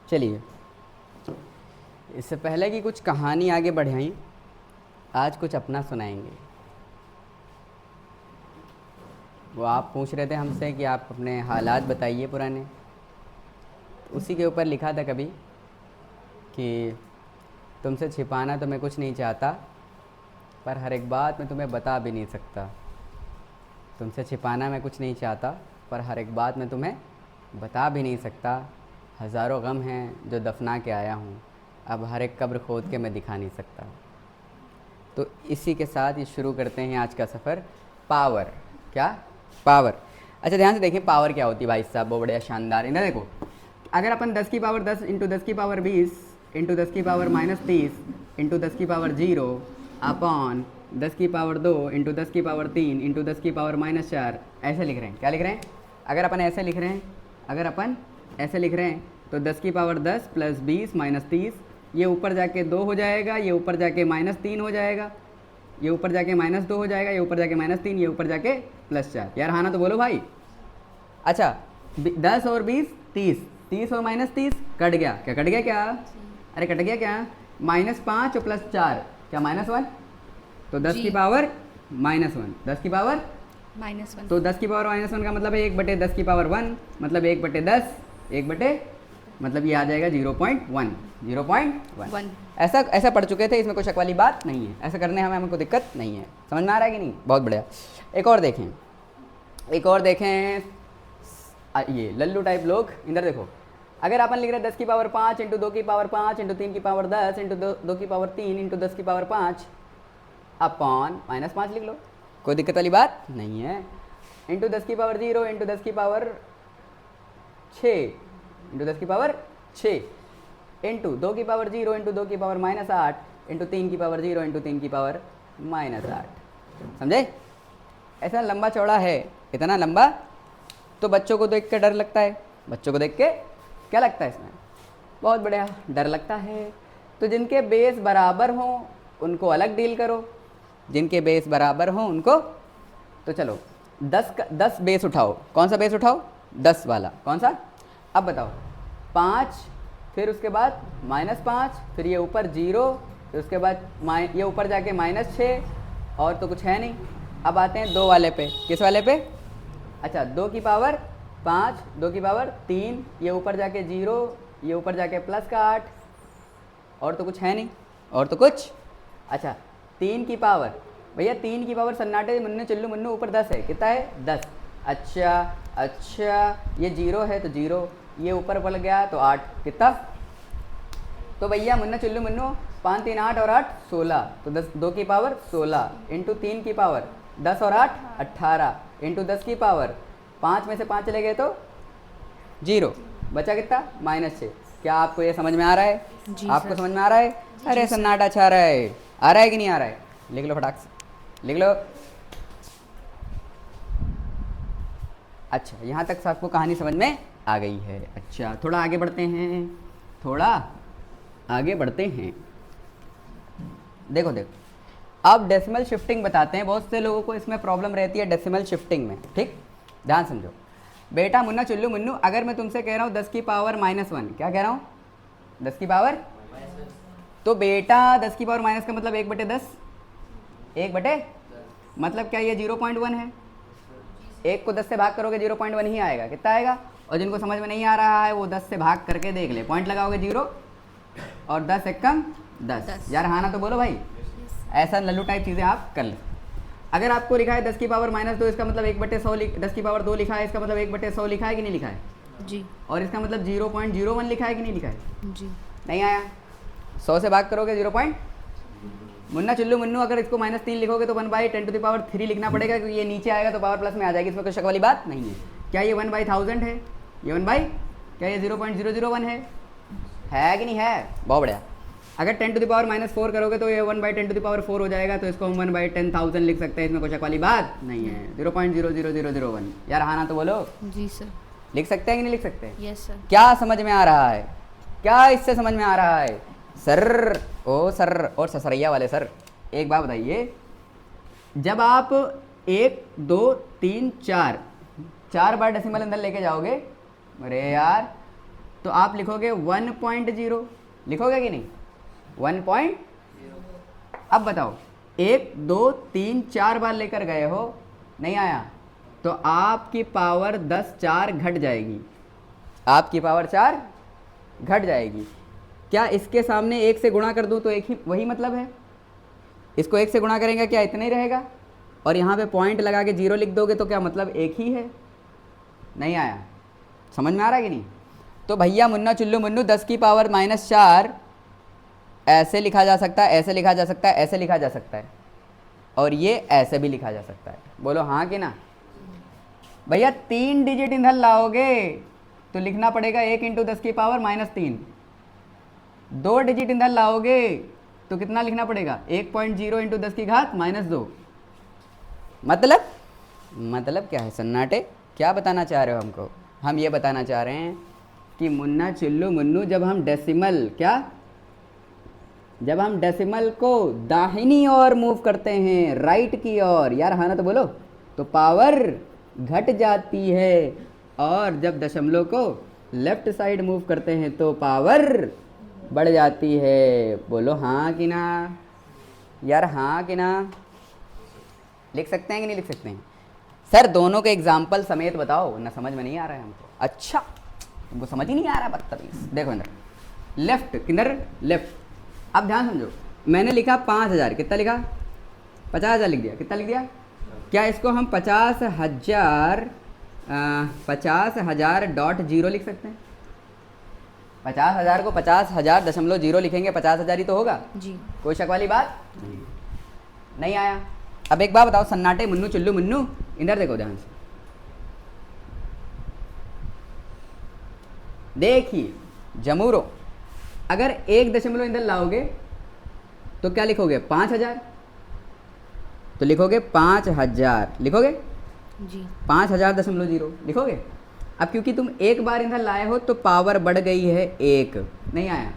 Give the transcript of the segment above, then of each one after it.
चलिए, इससे पहले कि कुछ कहानी आगे बढ़ाएं, आज कुछ अपना सुनाएंगे। वो आप पूछ रहे थे हमसे कि आप अपने हालात बताइए पुराने, तो उसी के ऊपर लिखा था कभी कि तुमसे छिपाना तो मैं कुछ नहीं चाहता, पर हर एक बात मैं तुम्हें बता भी नहीं सकता। तुमसे छिपाना मैं कुछ नहीं चाहता, पर हर एक बात मैं तुम्हें बता भी नहीं सकता। हज़ारों गम हैं जो दफना के आया हूँ, अब हर एक कब्र खोद के मैं दिखा नहीं सकता। तो इसी के साथ ये शुरू करते हैं आज का सफ़र। पावर, क्या पावर? अच्छा ध्यान से देखिए, पावर क्या होती है भाई साहब, बहुत बढ़िया शानदार। इधर देखो, अगर अपन 10 की पावर 10 इंटू 10 की पावर 20 इंटू 10 की पावर -30 इंटू 10 की पावर 0 अपॉन 10 की पावर 2 इंटू 10 की पावर 3 इंटू 10 की पावर -4 ऐसे लिख रहे हैं। क्या लिख रहे हैं? अगर अपन ऐसे लिख रहे हैं, अगर अपन ऐसे लिख रहे हैं तो 10 की पावर 10 प्लस 20 माइनस 30, ये ऊपर जाके 2 हो जाएगा, ये ऊपर जाके -3 हो जाएगा, ये ऊपर जाके -2 हो जाएगा, ये ऊपर जाके -3, ये ऊपर जाके +4। यार हाँ ना तो बोलो भाई। अच्छा 10 और 20 30, 30 और -30 कट गया। क्या कट गया? क्या अरे कट गया क्या? -5 और +4 क्या -1? तो 10 की पावर -1, 10 की पावर -1, तो 10 की पावर -1 का मतलब है 1/10 की पावर 1, मतलब 1/10, 1 मतलब ये आ जाएगा 0.1, 0.1। ऐसा पढ़ चुके थे, इसमें कोई शक वाली बात नहीं है। ऐसा करने हमें कोई दिक्कत नहीं है। समझ में आ रहा है कि नहीं? बहुत बढ़िया। एक और देखें, ये लल्लू टाइप लोग इधर देखो। अगर अपन लिख रहे हैं 10 की पावर 5 इंटू 2 की पावर 5 इंटू 3 की पावर 10 इंटू 2 की पावर 3 इंटू 10 की पावर 5 अपॉन -5 लिख लो, कोई दिक्कत वाली बात नहीं है। इंटू 10 की पावर 0 इंटू 10 की पावर 6 इंटू 10 की पावर 6 इंटू 2 की पावर 0 इंटू 2 की पावर -8 इंटू 3 की पावर 0 इंटू 3 की पावर -8। समझे? ऐसा लंबा चौड़ा है, इतना लंबा, तो बच्चों को देख के डर लगता है। बच्चों को देख के क्या लगता है? इसमें बहुत बढ़िया डर लगता है। तो जिनके बेस बराबर हों उनको अलग डील करो, जिनके बेस बराबर हों उनको। तो चलो 10 बेस उठाओ। कौन सा बेस उठाओ? 10 वाला। कौन सा? अब बताओ। 5, फिर उसके बाद -5, फिर ये ऊपर 0, फिर उसके बाद ये ऊपर जाके -6, और तो कुछ है नहीं। अब आते हैं 2 वाले पे। किस वाले पे? अच्छा 2 की पावर 5, 2 की पावर 3, ये ऊपर जाके 0, ये ऊपर जाके +8, और तो कुछ है नहीं, और तो कुछ। अच्छा 3 की पावर, भैया 3 की पावर सन्नाटे मुन्ने चुल्लू मुन्नू ऊपर 10 है। कितना है? 10। अच्छा ये 0 है तो 0, ये ऊपर पड़ गया तो 8। कितना? तो भैया मुन्ना चुल्लू मुन्नू 5 3 8 और 8 16, तो 2 की पावर 16 इंटू 3 की पावर 10 और 8 18 इंटू 10 की पावर 5 में से 5 चले गए तो 0, बचा कितना? -6। क्या आपको ये समझ में आ रहा है? आपको समझ में आ रहा है? अरे सन्नाटा छा रहा है। आ रहा है कि नहीं आ रहा है? लिख लो फटाक से, लिख लो। अच्छा यहाँ तक सबको कहानी समझ में आ गई है। अच्छा थोड़ा आगे बढ़ते हैं, देखो अब डेसिमल शिफ्टिंग बताते हैं। बहुत से लोगों को इसमें प्रॉब्लम रहती है डेसिमल शिफ्टिंग में। ठीक, ध्यान समझो बेटा मुन्ना चुल्लू मुन्नू। अगर मैं तुमसे कह रहा हूँ 10 की पावर -1, क्या कह रहा हूँ? 10 की पावर, तो बेटा 10 की पावर माइनस का मतलब 1/10, 1/, मतलब क्या ये 0.1 है? 1 को 10 से भाग करोगे 0.1 ही आएगा। कितना आएगा? और जिनको समझ में नहीं आ रहा है वो 10 से भाग करके देख ले, पॉइंट लगाओगे 0 और 10 एक कम 10। यार हाँ ना तो बोलो भाई। ऐसा लल्लू टाइप चीज़ें आप कर ले। अगर आपको लिखा है 10 की पावर -2, इसका मतलब 1/100, 10 की पावर 2 लिखा है, इसका मतलब 1/100 लिखा है कि नहीं लिखा है? जी। और इसका मतलब 0.01 लिखा है कि नहीं लिखा है? जी। नहीं आया। 100 से भाग करोगे 0. मुन्ना चुल्लू मुन्नू, अगर इसको -3 लिखोगे तो 1/10³ लिखना पड़ेगा, क्योंकि ये नीचे आएगा तो पावर प्लस में आ जाएगी। इसमें कोई शक वाली बात नहीं है। क्या ये 1/1000 है? ये 1/, क्या ये 0.001 है कि नहीं है? बहुत बढ़िया। अगर 10⁻⁻4 करोगे तो ये 1/10⁴ हो जाएगा, तो इसको हम 1/10,000 लिख सकते हैं। इसमें कोई शक वाली बात नहीं है। 0.00001। यार हाँ ना तो बोलो। जी सर। लिख सकते हैं कि नहीं लिख सकते? Yes sir. क्या समझ में आ रहा है? क्या इससे समझ में आ रहा है? सर, ओ सर और ससरैया वाले सर, एक बात बताइए, जब आप 1 2 3 4 बार डेसिमल अंदर लेके जाओगे, अरे यार तो आप लिखोगे 1.0, लिखोगे कि नहीं 1. अब बताओ 1 2 3 4 बार लेकर गए हो, नहीं आया, तो आपकी पावर 10 4 घट जाएगी, आपकी पावर 4 घट जाएगी। क्या इसके सामने 1 से गुणा कर दूं तो एक ही वही मतलब है, इसको 1 से गुणा करेंगे क्या इतना ही रहेगा, और यहाँ पे पॉइंट लगा के 0 लिख दोगे तो क्या मतलब एक ही है। नहीं आया, समझ में आ रहा है कि नहीं। तो भैया मुन्ना चुल्लू मुन्नू 10 की पावर -4 ऐसे लिखा जा सकता है, ऐसे लिखा जा सकता है, ऐसे लिखा जा सकता है, और ये ऐसे भी लिखा जा सकता है। बोलो हाँ कि ना। भैया 3 डिजिट ईंधन लाओगे तो लिखना पड़ेगा 1 × 10 की पावर -3। 2 डिजिट ईंधन लाओगे तो कितना लिखना पड़ेगा 1.0 × 10 की घात -2। मतलब क्या है सन्नाटे, क्या बताना चाह रहे हो हमको। हम ये बताना चाह रहे हैं कि मुन्ना चिल्लू मुन्नू जब हम डेसिमल को दाहिनी ओर मूव करते हैं, राइट की ओर, यार हाँ ना तो बोलो, तो पावर घट जाती है, और जब दशमलव को लेफ्ट साइड मूव करते हैं तो पावर बढ़ जाती है। बोलो हाँ कि ना, यार हाँ कि ना। लिख सकते हैं कि नहीं लिख सकते हैं सर, दोनों के एग्जाम्पल समेत बताओ ना, समझ में नहीं आ रहा है हमको। अच्छा तुमको समझ ही नहीं आ रहा, बदतमीज। देखो इधर लेफ्ट, किधर लेफ्ट। अब ध्यान समझो, मैंने लिखा 5000, कितना लिखा 50,000 लिख दिया, कितना लिख दिया। क्या इसको हम 50,000 डॉट 0 लिख सकते हैं। 50,000 को 50,000.0 लिखेंगे, 50,000 ही तो होगा जी। कोई शक वाली बात नहीं आया। अब एक बात बताओ सन्नाटे मुन्नू चुल्लू मुन्नू, इधर देखो ध्यान से, देखिए जमूरो, अगर 1 दशमलव ईंधन लाओगे तो क्या लिखोगे 5000, तो लिखोगे 5000, लिखोगे जी। 5000.0 लिखोगे। अब क्योंकि तुम एक बार ईंधन लाए हो तो पावर बढ़ गई है 1, नहीं आया,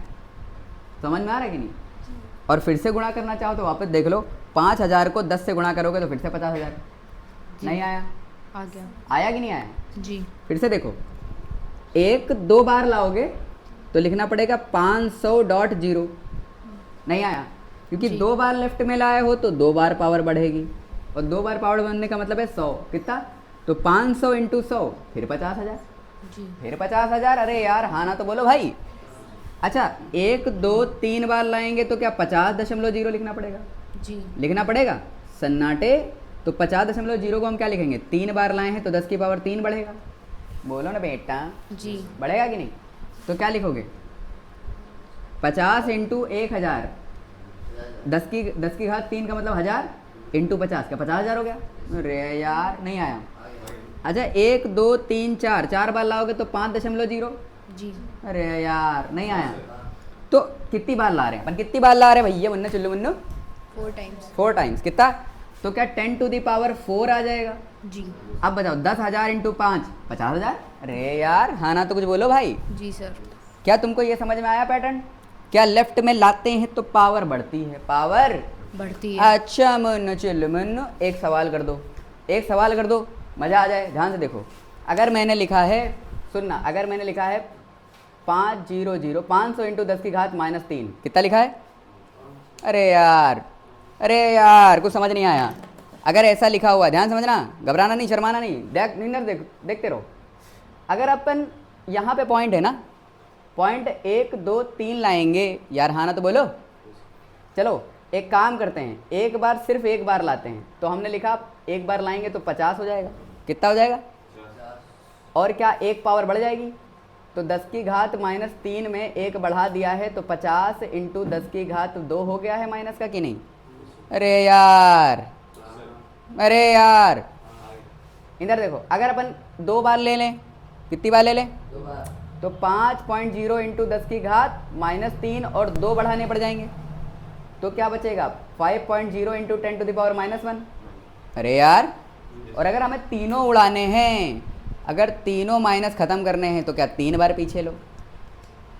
समझ में आ रहा है कि नहीं। और फिर से गुणा करना चाहो तो वापस देख लो, 5000 को 10 से गुणा करोगे तो फिर से 50,000, नहीं आया, आ गया, आया कि नहीं आया। जी। फिर से देखो, 1 2 बार लाओगे तो लिखना पड़ेगा 500.0, नहीं आया, क्योंकि जी। 2 बार लेफ्ट में लाए हो तो 2 बार पावर बढ़ेगी, और 2 बार पावर बढ़ने का मतलब है 100, कितना, तो 500 × 100 फिर 50,000, जी। फिर 50,000। अरे यार हाँ ना तो बोलो भाई। अच्छा 1 2 3 बार लाएंगे तो क्या 50.0 लिखना पड़ेगा, जी। लिखना पड़ेगा सन्नाटे। तो 50.0 को हम क्या लिखेंगे, 3 बार लाए हैं तो 10 की पावर 3 बढ़ेगा। बोलो ना बेटा, जी। बढ़ेगा कि नहीं। तो क्या लिखोगे 50 × 1000, 10 की घात 3 का मतलब 1000 × 50 का 50,000 हो गया। अरे यार नहीं आया। अच्छा 1 2 3 4 बार लाओगे तो 5.0, जी। अरे यार नहीं आया। तो कितनी बार ला रहे हैं अपन, कितनी बार ला रहे हैं भैया मुन्ना चुल्लू मुन्नू, 4 टाइम्स। 4 टाइम्स, कितना, तो क्या 10⁴ आ जाएगा। जी। अब बताओ 10,000 × 5 50,000। अरे यार हाँ ना तो कुछ बोलो भाई। जी सर। क्या तुमको ये समझ में आया पैटर्न। क्या लेफ्ट में लाते हैं तो पावर बढ़ती है, पावर बढ़ती है। अच्छा मुन्नू चुल्लू मुन्नू, एक सवाल कर दो, एक सवाल कर दो, मज़ा आ जाए। ध्यान से देखो, अगर मैंने लिखा है, सुनना, अगर मैंने लिखा है 500 × 10 की घात -3, कितना लिखा है। अरे यार कुछ समझ नहीं आया। अगर ऐसा लिखा हुआ है, ध्यान समझना, घबराना नहीं, शर्माना नहीं, देखते रहो। अगर अपन यहाँ पे पॉइंट है ना, पॉइंट 1 2 3 लाएंगे, यार हाँ ना तो बोलो। चलो एक काम करते हैं, एक बार सिर्फ एक बार लाते हैं, तो हमने लिखा एक बार लाएंगे तो 50 हो जाएगा, कितना हो जाएगा, और क्या एक पावर बढ़ जाएगी, तो 10 की घात -3 में 1 बढ़ा दिया है तो 50 × 10 की घात 2 हो गया है माइनस का कि नहीं। अरे यार इधर देखो, अगर अपन 2 बार ले लें, कितनी बार ले लें, 2 बार, तो 5.0 × 10 की घात -3 और 2 बढ़ाने पड़ जाएंगे, तो क्या बचेगा 5.0 × 10⁻⁻1। अरे यार, और अगर हमें तीनों उड़ाने हैं, अगर तीनों माइनस ख़त्म करने हैं तो क्या 3 बार पीछे लो,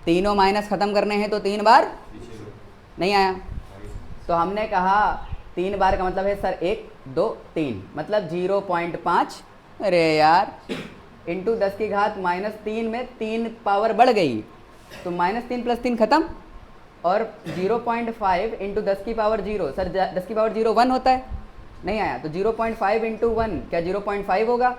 तीनों माइनस ख़त्म करने हैं तो 3 बार नहीं आया। तो हमने कहा 3 बार का मतलब है सर 1 2 3, मतलब 0.5। अरे यार इंटू 10 की घात -3 में 3 पावर बढ़ गई, तो -3 + 3 खत्म, और 0.5 इंटू 10 की पावर 0, सर 10 की पावर 0 1 होता है, नहीं आया, तो 0.5 इंटू 1 क्या 0.5 होगा?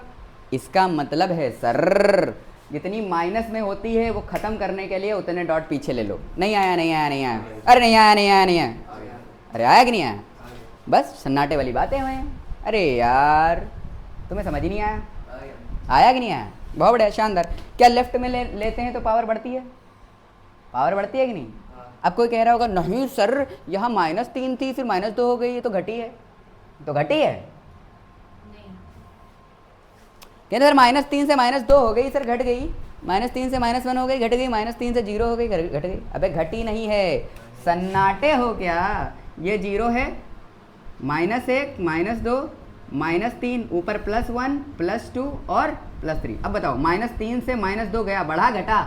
इसका मतलब है सर जितनी माइनस में होती है वो ख़त्म करने के लिए उतने डॉट पीछे ले लो। नहीं आया, नहीं आया, नहीं आया, अरे नहीं आया, नहीं आया, नहीं आया, अरे आया कि नहीं आया? बस सन्नाटे वाली बातें हुए हैं। अरे यार तुम्हें समझ ही नहीं आया, आया कि नहीं आया? बहुत बढ़िया, शानदार। क्या लेफ्ट में लेते हैं तो पावर बढ़ती है? पावर बढ़ती है कि नहीं? अब कोई कह रहा होगा नहीं सर यहाँ -3 थी फिर -2 हो गई, ये तो घटी है। तो घटी है? कहते सर -3 से -2 हो गई, सर घट गई, -3 से -1 हो गई, घट गई, -3 से 0 हो गई, घट गई। अबे घटी नहीं है, सन्नाटे हो क्या? ये 0 है, -1 -2 -3 ऊपर +1 +2 और +3। अब बताओ -3 से -2 गया, बढ़ा घटा?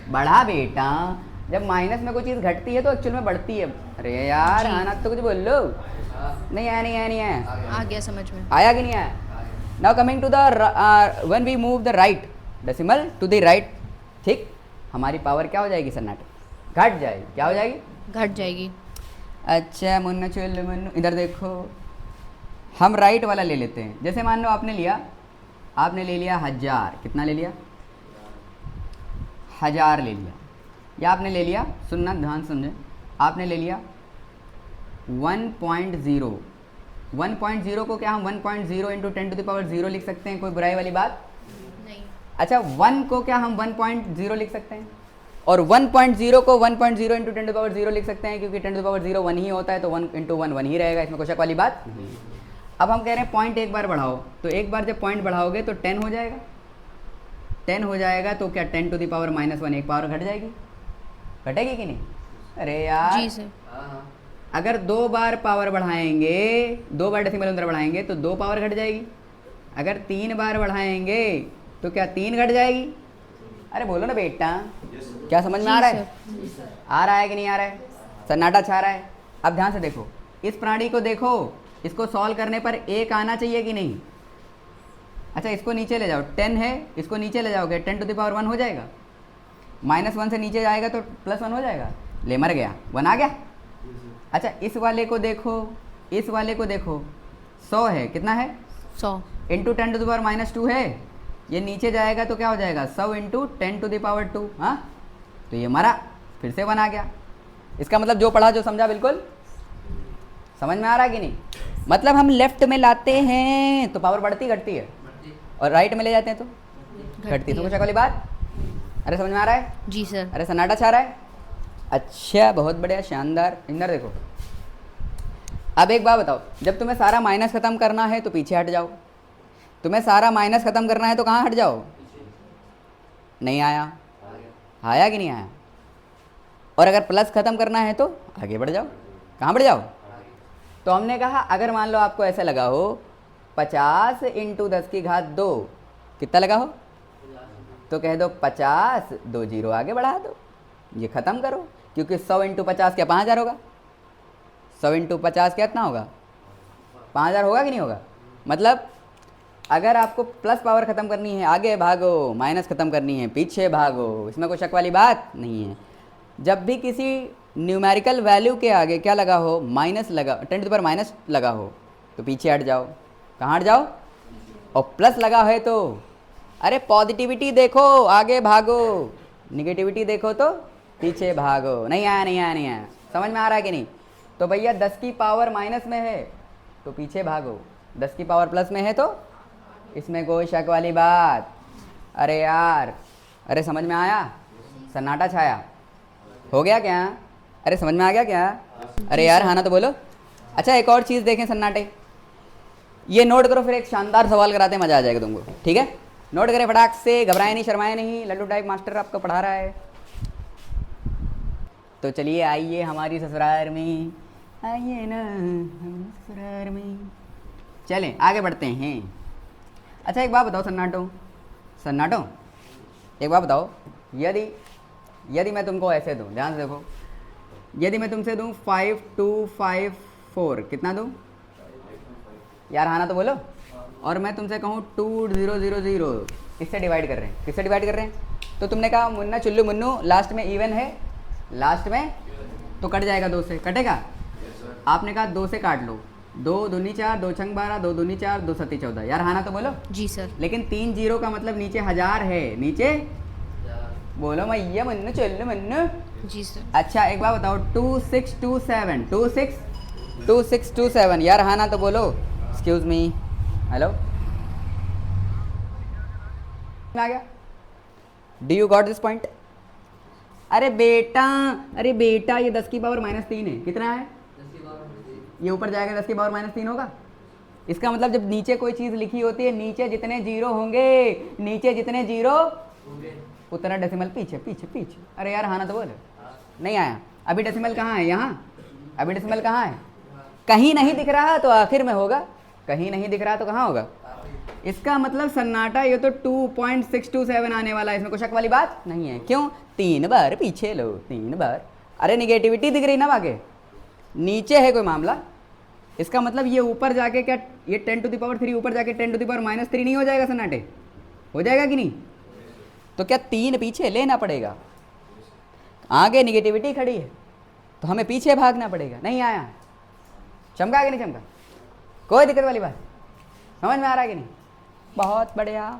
बढ़ा बेटा। जब माइनस में कोई चीज़ घटती है तो एक्चुअल में बढ़ती है। अरे यार आना तो कुछ बोल लो। नहीं आया, नहीं आया, नहीं आया, आ गया समझ में। आया कि नहीं आया? Now coming to the when we move the right decimal to the right, ठीक, हमारी पावर क्या हो जाएगी सन्नाटे? घट जाएगी। क्या हो जाएगी? घट जाएगी। अच्छा मुन्ना चल मुन्नू इधर देखो, हम राइट वाला ले लेते हैं। जैसे मान लो आपने लिया 1000, कितना ले लिया? 1000 ले लिया, या आपने ले लिया, सुनना ध्यान समझे, आपने ले लिया 1.0। 1.0 को क्या हम 1.0 इंटू 10⁻0 लिख सकते हैं? कोई बुराई वाली बात नहीं। अच्छा 1 को क्या हम 1.0 लिख सकते हैं? और 1.0 को 1.0 इंटू 10⁻0 लिख सकते हैं, क्योंकि 10⁻0 1 ही होता है, तो 1 इंटू 1 1 ही रहेगा, इसमें कोई शक वाली बात नहीं। अब हम कह रहे हैं पॉइंट एक बार बढ़ाओ, तो एक बार जब पॉइंट बढ़ाओगे तो 10 हो जाएगा, 10 हो जाएगा, तो क्या 10⁻1 एक पावर घट जाएगी? घटेगी कि नहीं? अरे यार जी सर। अगर 2 बार पावर बढ़ाएंगे, 2 बार डेसिमल अंदर बढ़ाएंगे तो 2 पावर घट जाएगी। अगर 3 बार बढ़ाएंगे तो क्या 3 घट जाएगी? अरे बोलो ना बेटा, क्या समझ में आ रहा है? आ रहा है कि नहीं आ रहा है? सन्नाटा छा रहा है? अब ध्यान से देखो, इस प्राणी को देखो, इसको सॉल्व करने पर 1 आना चाहिए कि नहीं? अच्छा इसको नीचे ले जाओ, 10 है, इसको नीचे ले जाओगे 10⁻1 हो जाएगा, -1 से नीचे जाएगा तो +1 हो जाएगा, ले मर गया, 1 आ गया। अच्छा इस वाले को देखो, इस वाले को देखो, 100 है, कितना है? 100 इंटू 10⁻2 है, ये नीचे जाएगा तो क्या हो जाएगा? 100 इंटू 10⁻2। हाँ तो ये मरा, फिर से 1 आ गया। इसका मतलब जो पढ़ा जो समझा बिल्कुल समझ में आ रहा है कि नहीं? मतलब हम लेफ्ट में लाते हैं तो पावर बढ़ती घटती है, और राइट में ले जाते हैं तो घटती है। तो कुछ वाली बात? अरे समझ में आ रहा है? जी सर। अरे सन्नाटा छा रहा है? अच्छा बहुत बढ़िया, शानदार। इधर देखो, अब एक बात बताओ, जब तुम्हें सारा माइनस खत्म करना है तो पीछे हट जाओ, तुम्हें सारा माइनस खत्म करना है तो कहाँ हट जाओ? नहीं आया, आया कि नहीं आया? और अगर प्लस खत्म करना है तो आगे बढ़ जाओ, कहाँ बढ़ जाओ? तो हमने कहा अगर मान लो आपको ऐसे लगा हो 50 इंटू 10 की घात 2, कितना लगा हो? तो कह दो 50, 2 0 आगे बढ़ा दो, ये ख़त्म करो, क्योंकि 100 इंटू 50 क्या 5000 होगा? 100 इंटू 50 क्या इतना होगा? 5000 होगा कि नहीं होगा? मतलब अगर आपको प्लस पावर ख़त्म करनी है आगे भागो, माइनस ख़त्म करनी है पीछे भागो, इसमें कोई शक वाली बात नहीं है। जब भी किसी न्यूमेरिकल वैल्यू के आगे क्या लगा हो? माइनस लगा, 10⁻- लगा हो तो पीछे हट जाओ, कहाँ हट जाओ? और प्लस लगा है तो अरे पॉजिटिविटी देखो आगे भागो, निगेटिविटी देखो तो पीछे भागो। नहीं आया, नहीं आया, नहीं आया? समझ में आ रहा है कि नहीं? तो भैया 10 की पावर माइनस में है तो पीछे भागो, 10 की पावर प्लस में है तो इसमें कोई शक वाली बात? अरे यार, अरे समझ में आया? सन्नाटा छाया हो गया क्या? अरे समझ में आ गया क्या? अरे यार हाँ ना तो बोलो। अच्छा एक और चीज़ देखें सन्नाटे, ये नोट करो, फिर एक शानदार सवाल कराते हैं, मज़ा आ जाएगा तुमको, ठीक है? नोट करें फटाक से, घबराए नहीं, शर्माए नहीं, लड्डू टाइप मास्टर आपको पढ़ा रहा है। तो चलिए आइए हमारी ससुराल में, आइए ना हमारी ससुराल में, चलें आगे बढ़ते हैं। अच्छा एक बात बताओ सन्नाटो, सन्नाटो एक बात बताओ, यदि मैं तुमको ऐसे दूं, ध्यान से देखो, यदि मैं तुमसे दूं 5254, कितना दूं यार? हाँ ना तो बोलो। और मैं तुमसे कहूँ 2000, इससे डिवाइड कर रहे हैं। किससे डिवाइड कर रहे हैं? तो तुमने कहा मुन्ना चुल्लू मुन्नू लास्ट में इवन है, लास्ट में तो कट जाएगा 2 से, कटेगा। आपने कहा 2 से काट लो, 2 दूनी 4, 2 छंग 12, 2 दूनी 4, 2 सत्ती 14। यार हाँ ना तो बोलो। जी सर। लेकिन 3 जीरो का मतलब नीचे 1000 है, नीचे बोलो मैया मुन्नू चुल्लू मुन्नू। जी सर। अच्छा एक बात बताओ, 2627 2627 यार हाँ ना तो बोलो। एक्सक्यूज मी, हेलो, आ गया? Do you got this point? अरे बेटा ये 10 की पावर -3 है। कितना है? ये ऊपर जाएगा 10 की पावर -3 होगा। इसका मतलब जब नीचे कोई चीज़ लिखी होती है, नीचे जितने जीरो होंगे, नीचे जितने जीरो उतना डेसिमल पीछे पीछे पीछे। अरे यार हाँ ना तो बोले। नहीं आया। अभी डेसिमल कहाँ है? यहाँ। अभी डेसिमल कहाँ है? कहीं नहीं दिख रहा तो आखिर में होगा, कहीं नहीं दिख रहा तो कहाँ होगा। इसका मतलब सन्नाटा ये तो 2.627 आने वाला है, इसमें कोई शक वाली बात नहीं है। क्यों? 3 बार पीछे लो, 3 बार। अरे निगेटिविटी दिख रही ना आगे, नीचे है कोई मामला। इसका मतलब ये ऊपर जाके क्या, ये 10⁻³ ऊपर जाके 10⁻³ नहीं हो जाएगा सन्नाटे? हो जाएगा कि नहीं? तो क्या 3 पीछे लेना पड़ेगा? आगे निगेटिविटी खड़ी है तो हमें पीछे भागना पड़ेगा। नहीं आया? चमका कि नहीं चमका? कोई दिक्कत वाली बात? समझ में आ रहा है कि नहीं? बहुत बढ़िया,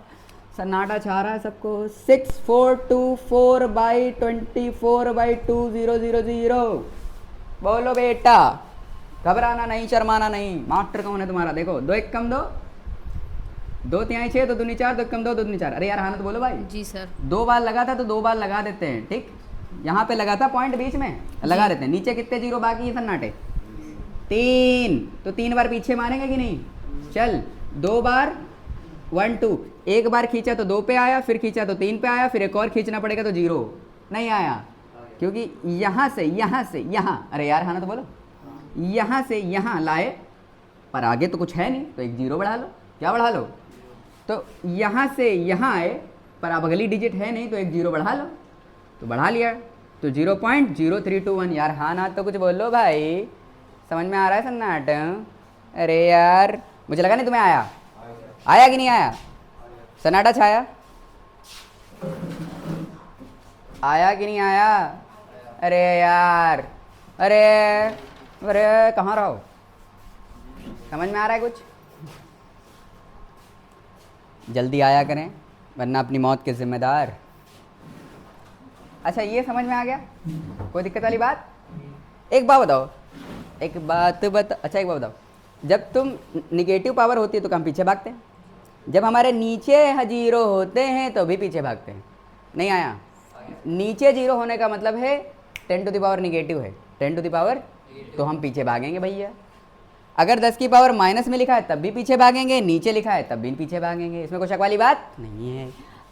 सन्नाटा छा रहा है सबको। 6424/24/2000। बोलो बेटा, घबराना नहीं, शर्माना नहीं। मास्टर कौन है तुम्हारा? देखो, 2 1 कम 2, 2 तिहाई 6, 2 दूनी 4, 2 1 कम 2, 2 दूनी 4। अरे यार हाँ तो बोलो भाई। जी सर। 2 बार लगा था तो 2 बार लगा देते हैं, ठीक। यहाँ पे लगा था पॉइंट बीच में, लगा देते हैं। नीचे कितने जीरो बाकी है सन्नाटे? 3, तो 3 बार पीछे मारेंगे कि नहीं? चल, 2 बार 1 2, एक बार खींचा तो 2 पे आया, फिर खींचा तो 3 पे आया, फिर एक और खींचना पड़ेगा तो 0 नहीं आया। क्योंकि यहाँ से यहाँ, अरे यार हाँ ना तो बोलो, यहाँ से यहाँ लाए पर आगे तो कुछ है नहीं, तो एक 0 बढ़ा लो। क्या बढ़ा लो? तो यहाँ से यहाँ आए पर अब अगली डिजिट है नहीं, तो एक 0 बढ़ा लो। तो बढ़ा लिया, तो 0.0321। यार हाँ ना तो कुछ बोलो भाई। समझ में आ रहा है सन्नाटा? अरे यार मुझे लगा नहीं तुम्हें आया। आया कि नहीं आया? सन्नाटा छाया? आया कि नहीं आया? अरे यार, अरे अरे कहाँ रहो? समझ में आ रहा है कुछ? जल्दी आया करें वरना अपनी मौत के जिम्मेदार। अच्छा ये समझ में आ गया? कोई दिक्कत वाली बात? एक बात बताओ, अच्छा एक बात बताओ, जब तुम निगेटिव पावर होती है तो हम पीछे भागते हैं, जब हमारे नीचे 0 होते हैं तो भी पीछे भागते हैं। नहीं आया? नीचे 0 होने का मतलब है 10 टू द पावर निगेटिव है, 10 टू द पावर, तो हम पीछे भागेंगे भैया। अगर 10 की पावर माइनस में लिखा है तब भी पीछे भागेंगे, नीचे लिखा है तब भी पीछे भागेंगे। इसमें कोई शक वाली बात नहीं है।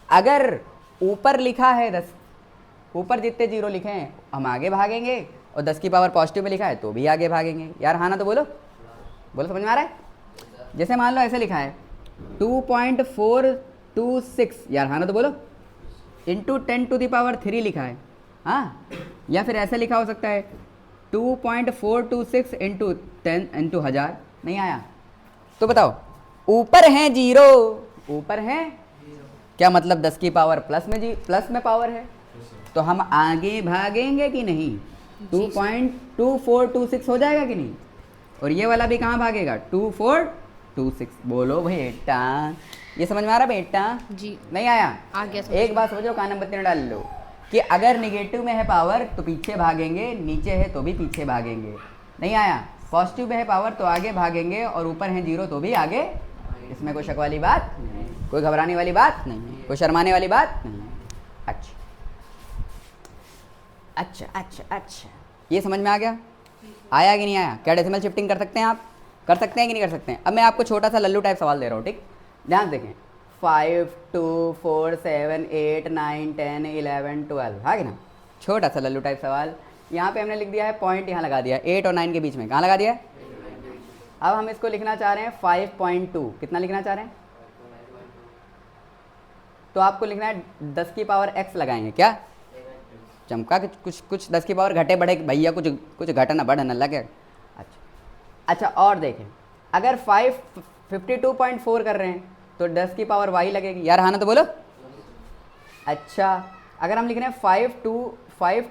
अगर ऊपर लिखा है 10, ऊपर जितने 0 लिखे हैं हम आगे भागेंगे, और 10 की पावर पॉजिटिव में लिखा है तो भी आगे भागेंगे। यार हाँ ना तो बोलो, बोलो समझ में आ रहा है? जैसे मान लो ऐसे लिखा है 2.426, यार हाँ ना तो बोलो, इंटू 10 टू द पावर 3 लिखा है, हाँ। या फिर ऐसे लिखा हो सकता है 2.426 इंटू 10 इंटू 1000। नहीं आया? तो बताओ, ऊपर है 0, ऊपर है क्या मतलब 10 की पावर प्लस में पावर है, तो हम आगे भागेंगे कि नहीं? 2.2426 हो जाएगा कि नहीं? और ये वाला भी कहाँ भागेगा? 2426। बोलो बेटा, ये समझ में आ रहा बेटा? जी। नहीं आया? आ गया समझ। एक बात समझो, कान नंबर 3 डाल लो कि अगर निगेटिव में है पावर तो पीछे भागेंगे, नीचे है तो भी पीछे भागेंगे। नहीं आया? पॉजिटिव में है पावर तो आगे भागेंगे, और ऊपर है 0 तो भी आगे। इसमें कोई शक वाली बात नहीं, कोई घबराने वाली बात नहीं, कोई शर्माने वाली बात नहीं। अच्छा अच्छा अच्छा अच्छा, ये समझ में आ गया? आया कि नहीं आया? क्या डेसिमल शिफ्टिंग कर सकते हैं आप? कर सकते हैं कि नहीं कर सकते हैं? अब मैं आपको छोटा सा लल्लू टाइप सवाल दे रहा हूँ, ठीक? ध्यान से देखें। 5 2 4 7 8 9 10 11 12, हाँ कि ना? छोटा सा लल्लू टाइप सवाल। यहाँ पे हमने लिख दिया है पॉइंट, यहाँ लगा दिया 8 और 9 के बीच में। कहाँ लगा दिया है? अब हम इसको लिखना चाह रहे हैं 5.2। कितना लिखना चाह रहे हैं? तो आपको लिखना है 10 की पावर x लगाएंगे। क्या चमका? कुछ 10 की पावर घटे बढ़े भैया, कुछ घटना बढ़ना लगे। अच्छा और देखें, अगर 52.4 कर रहे हैं तो 10 की पावर y लगेगी। यार हाँ ना तो बोलो। अच्छा अगर हम लिख रहे हैं 5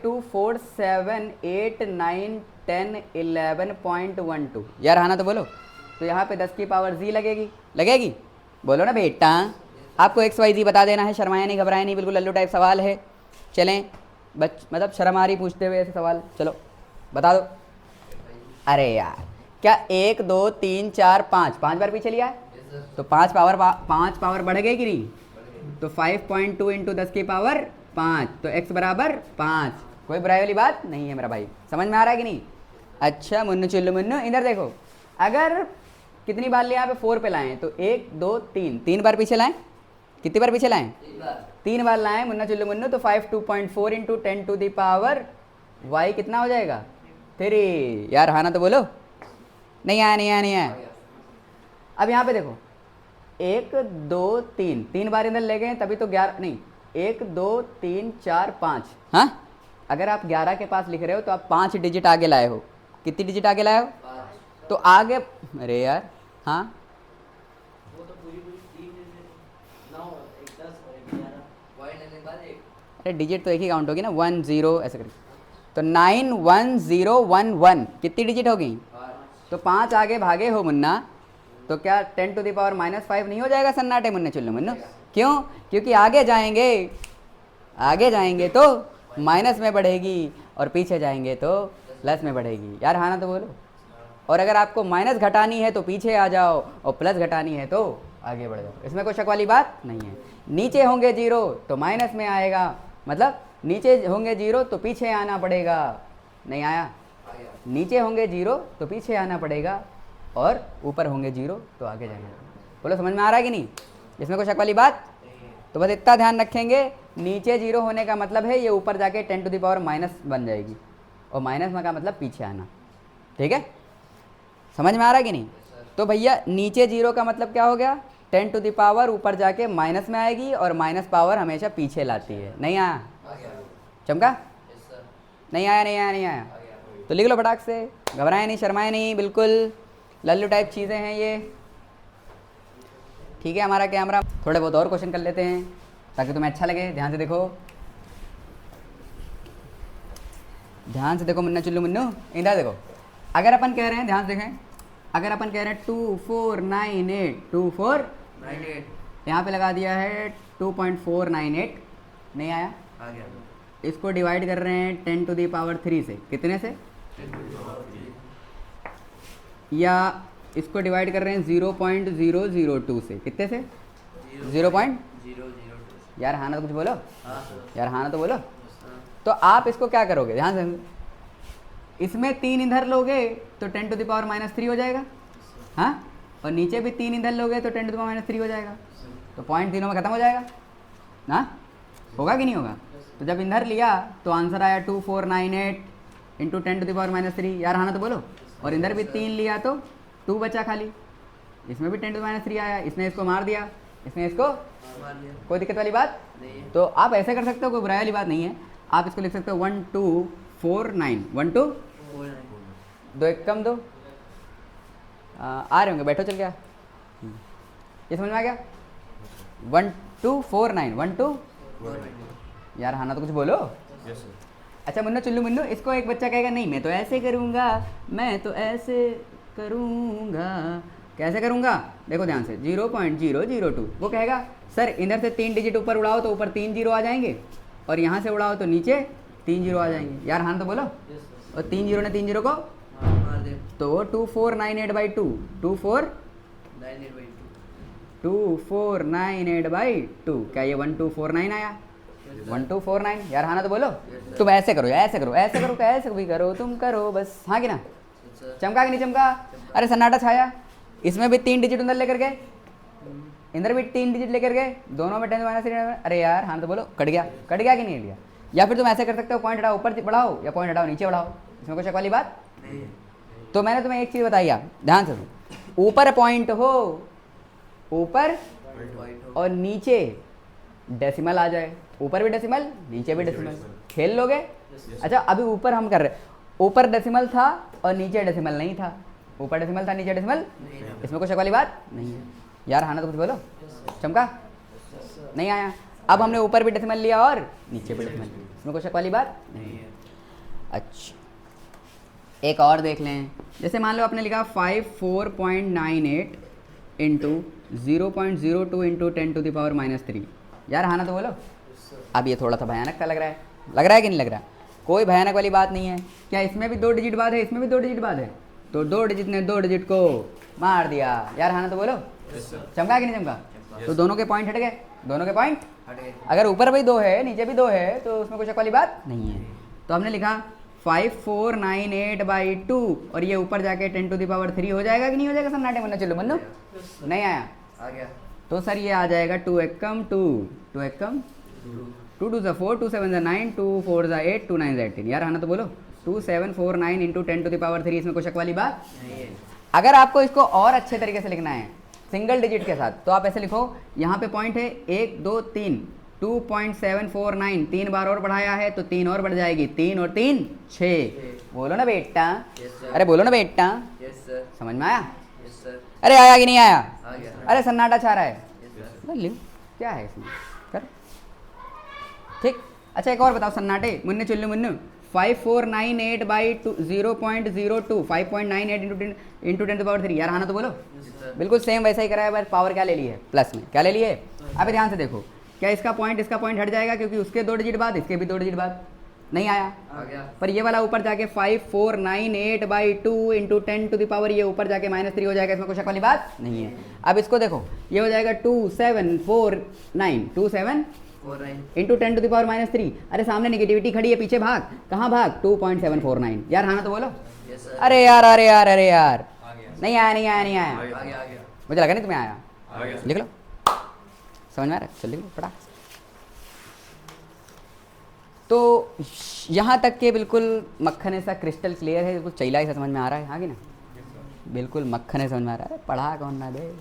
2 4 7 8 9 10 11.12, यार हाँ ना तो बोलो। तो यहाँ पे 10 की पावर z लगेगी, लगेगी? बोलो ना बेटा। आपको एक्स वाई जी बता देना है, शर्माया नहीं, घबराया नहीं, बिल्कुल लल्लू टाइप सवाल है। चलें मतलब शर्म आ रही पूछते हुए ऐसे सवाल, चलो बता दो। अरे यार क्या 1 2 3 4 5 बार पीछे लिया है, तो 5 पावर बढ़ गई कि नहीं? तो 5.2 इंटू 10 की पावर 5, तो x बराबर 5। कोई बुराई वाली बात नहीं है मेरा भाई, समझ में आ रहा है कि नहीं? अच्छा मुन्नू चुल्लू मुन्नू इधर देखो, अगर कितनी बार लिया यहाँ पे 4 पे लाएं तो 1 2 3 बार पीछे लाएं। कितनी बार पीछे लाएं? 3 बार लाएं मुन्ना चुल्लू मुन्नू। तो 5 2.4 into 10 to the power y कितना हो जाएगा? 3। यार हाँ ना तो बोलो। नहीं आया नहीं आया नहीं आया। अब यहाँ पे देखो 1 2 3 बार इधर ले गए तभी तो 11 नहीं, 1 2 3 4 5। हाँ अगर आप 11 के पास लिख रहे हो तो आप 5 डिजिट आगे लाए हो। कितनी डिजिट आगे लाए हो? 5। तो आगे अरे यार हाँ अरे डिजिट तो एक ही काउंट होगी ना, 1 0 ऐसे करके। तो 9 1 0 1 1 कितनी डिजिट होगी? तो 5 आगे भागे हो मुन्ना, तो क्या 10 टू द पावर -5 नहीं हो जाएगा सन्नाटे मुन्ने चुल्लू मुन्नू? क्यों? क्योंकि आगे जाएंगे तो माइनस में बढ़ेगी और पीछे जाएंगे तो प्लस में बढ़ेगी। यार हाँ ना तो बोलो। और अगर आपको माइनस घटानी है तो पीछे आ जाओ और प्लस घटानी है तो आगे बढ़ जाओ, इसमें कोई शक वाली बात नहीं है। नीचे होंगे 0 तो माइनस में आएगा, मतलब नीचे होंगे 0 तो पीछे आना पड़ेगा। नहीं आया? नीचे होंगे 0 तो पीछे आना पड़ेगा और ऊपर होंगे 0 तो आगे जाना। बोलो समझ में आ रहा है कि नहीं? इसमें कोई शक वाली बात? तो बस इतना ध्यान रखेंगे, नीचे 0 होने का मतलब है ये ऊपर जाके 10 टू द पावर माइनस बन जाएगी, और माइनस में का मतलब पीछे आना। ठीक है, समझ में आ रहा है कि नहीं? तो भैया नीचे 0 का मतलब क्या हो गया? 10 टू द पावर ऊपर जाके माइनस में आएगी और माइनस पावर हमेशा पीछे लाती है। नहीं आया? चमका? नहीं आया नहीं आया नहीं आया? तो लिख लो फटाक से, घबराए नहीं, शर्माए नहीं, बिल्कुल लल्लू टाइप चीज़ें हैं ये। ठीक है, हमारा कैमरा थोड़े बहुत और क्वेश्चन कर लेते हैं ताकि तुम्हें अच्छा लगे। ध्यान से देखो, ध्यान से देखो मुन्ना चुल्लू मुन्नू, इधर देखो। अगर अपन कह रहे हैं, ध्यान से देखें, अगर अपन कह रहे हैं 2 4 9 8 2 4 9 8, यहाँ पे लगा दिया है 2.498। नहीं आया? आ गया। इसको डिवाइड कर रहे हैं 10 टू द पावर 3 से। कितने से? या इसको डिवाइड कर रहे हैं 0.002 से। कितने से? 0.002। यार हाँ ना तो कुछ बोलो। यार हाँ ना तो बोलो। तो आप इसको क्या करोगे? ध्यान से, इसमें 3 इधर लोगे तो 10 टू द पावर -3 हो जाएगा। हाँ, और नीचे भी 3 इधर लोगे तो 10 टू द पावर -3 हो जाएगा। तो पॉइंट तीनों में खत्म हो जाएगा ना? होगा कि नहीं होगा? तो जब इधर लिया तो आंसर आया 2498 इंटू 10 टू द पावर -3। यार हाँ ना तो बोलो। और इधर भी 3 लिया तो 2 बचा खाली, इसमें भी 10 टू द -3 आया, इसने इसको मार दिया, इसने इसको मार दिया। कोई दिक्कत वाली बात नहीं है। तो आप ऐसे कर सकते हो, कोई बुराई वाली बात नहीं है। आप इसको लिख सकते हो 1249 1249। 2 1 कम 2 आ रहे होंगे, बैठो चल गया। ये समझ में आ गया? 1249 12। यार हाँ ना तो कुछ बोलो। अच्छा मुन्ना चुल्लू मुन्नू, इसको एक बच्चा कहेगा नहीं मैं तो ऐसे करूँगा, मैं तो ऐसे करूँगा। कैसे करूँगा? देखो ध्यान से, 0.002। वो कहेगा सर इधर से 3 डिजिट ऊपर उड़ाओ तो ऊपर 3 0 आ जाएंगे, और यहाँ से उड़ाओ तो नीचे 3 0 आ जाएंगे। यार हाँ तो बोलो। और 3 0 ने 3 0 को मार दे, तो वो 2498/2 2498/2। क्या ये 1249 आया? 1249। यार हाँ ना तो बोलो। तुम ऐसे करो, ऐसे करो, ऐसे करो, ऐसे भी करो, तुम करो बस। हाँ कि ना? चमका कि नहीं चमका? अरे सन्नाटा छाया। इसमें भी 3 डिजिट अंदर लेकर गए, इधर भी 3 डिजिट लेकर गए, दोनों में 10 -3। अरे यार हाँ तो बोलो, कट गया कि नहीं लिया? या फिर तुम ऐसे कर सकते हो, पॉइंट हटाओ ऊपर बढ़ाओ या पॉइंट हटाओ नीचे बढ़ाओ। इसमें कोई शक वाली बात नहीं है। तो मैंने तुम्हें एक चीज़ बताई, आप ध्यान से, ऊपर पॉइंट हो, ऊपर और नीचे डेसिमल आ जाए, ऊपर भी डेसिमल नीचे भी डेसिमल, खेल लोगे? अच्छा अभी ऊपर हम कर रहे, ऊपर डेसिमल था और नीचे डेसिमल नहीं था, ऊपर डेसिमल था नीचे डेसिमल, इसमें कोई शक वाली बात नहीं है। यार हाँ ना तो कुछ बोलो। चमका? नहीं आया। अब हमने ऊपर भी डेसिमल लिया और नीचे भी डेसिमल लिया, इसमें कोई शक वाली बात नहीं है। अच्छा एक और देख लें, जैसे मान लो आपने लिखा 54.98 इंटू 0.02 इंटू 10⁻³ यार हाँ ना तो बोलो। अब ये थोड़ा सा भयानक सा लग रहा है कि नहीं लग रहा? कोई भयानक वाली बात नहीं है। क्या इसमें भी 2 डिजिट बाद है, इसमें भी 2 डिजिट बाद है? तो 2 डिजिट ने 2 डिजिट को मार दिया। यार हाँ ना तो बोलो। चमका कि नहीं चमका? तो दोनों के पॉइंट हट गए, दोनों के पॉइंट हट गए। अगर ऊपर भी 2 है नीचे भी 2 है तो उसमें कोई शक वाली बात नहीं है। तो हमने लिखा 5498/2 और ये ऊपर जाके 10⁻³ हो जाएगा कि नहीं हो जाएगा सन्नाटे? मन्ना चलो मन्नो नहीं आया, आ गया। तो सर ये आ जाएगा 2 एकम 2 2 एकम 2 2 4 2 7 9 2 4 8 2 9 18 यार हाँ ना तो बोलो। 2749 इंटू 10⁻³, इसमें कोई शक वाली बात नहीं है। अगर आपको इसको और अच्छे तरीके से लिखना है सिंगल डिजिट के साथ तो आप ऐसे लिखो, यहाँ पे पॉइंट है 1 2 3 2.749, 3 बार और बढ़ाया है तो 3 और बढ़ जाएगी, 3 और 3 6। बोलो ना बेटा, अरे बोलो ना बेटा, समझ में आया? अरे आया कि नहीं आया? अरे सन्नाटा छा रहा है। क्या है इसमें कर ठीक। अच्छा एक और बताओ सन्नाटे, मुन्ने चुल्लू मुन्नू 5498/0.02 5.98 इंटू 10⁻³ यार हाँ ना तो बोलो। बिल्कुल सेम वैसा ही करा है, बस पावर क्या ले ली है, प्लस में क्या ले ली है। अब ध्यान से देखो, क्या इसका पॉइंट हट जाएगा क्योंकि उसके 2 डिजिट बाद इसके भी 2 डिजिट बाद नहीं आया, आ गया। पर ये वाला ऊपर जाके 5498/2 इंटू 10⁻, ये ऊपर जाके -3 हो जाएगा, इसमें कोई शक वाली बात नहीं है। अब इसको देखो, ये हो जाएगा 2749 इंटू 10⁻³ अरे सामने नेगेटिविटी खड़ी है, पीछे भाग, कहाँ भाग 2.749 यार हाँ ना तो बोलो। अरे यार अरे यार अरे यार नहीं आया नहीं आया नहीं आया, मुझे लगा नहीं तुम्हें आया। लिख लो, समझ में आ रहा है? चल लिख लो पढ़ा। तो यहाँ तक के बिल्कुल मक्खन ऐसा क्रिस्टल क्लियर है, बिल्कुल चैला ऐसा समझ में आ रहा है, हाँ कि ना? बिल्कुल मक्खन है, समझ में आ रहा है। पढ़ा कौन ना दे।